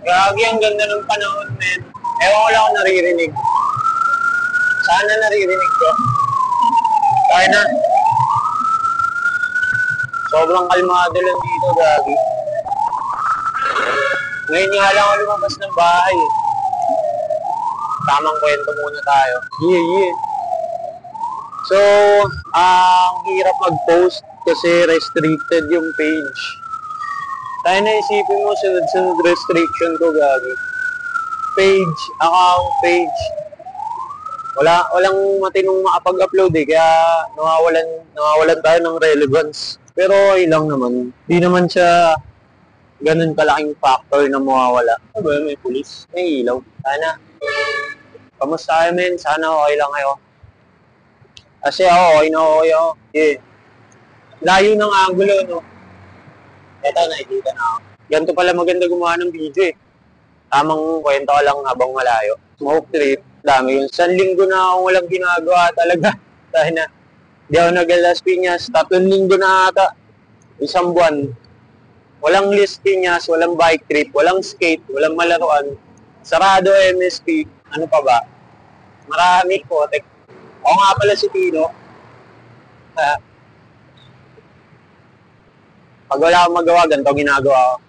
Gagi, ang ganda ng panahon, men. Ewan ko lang kung naririnig. Sana naririnig ko. Kaya na. Sobrang kalmado lang dito, gagi. Ngayon nga lang ako lumabas ng bahay. Tamang kwento muna tayo. Yeah. So, ang hirap mag-post kasi restricted yung page. Tayo na isipin mo, sunod-sunod restriction ko, gagi. Page, account, page. Walang matinong makapag-upload eh, kaya nawawalan tayo ng relevance. Pero okay lang naman. Hindi naman siya ganun kalaking factor na mawawala. Ano ba, may pulis? May ilaw. Sana. Kamusta kayo, men? Sana okay lang kayo. Kasi ako, okay na okay ako. Yeah. Layo ng angulo, no? Eto, nakikita na ako. Ganito pala maganda gumawa ng video eh. Tamang kwento ka lang habang malayo. Smoke trip, dami yun. 1 linggo na akong walang ginagawa talaga. Dahil na, di ako nag-Las Piñas. 3 linggo na ata. 1 buwan. Walang Las Piñas, walang bike trip, walang skate, walang malaruan. Sarado MSP. Ano pa ba? Marami ko. Ako nga pala si Tino. Pag wala akong magawa, ganito ginagawa ko.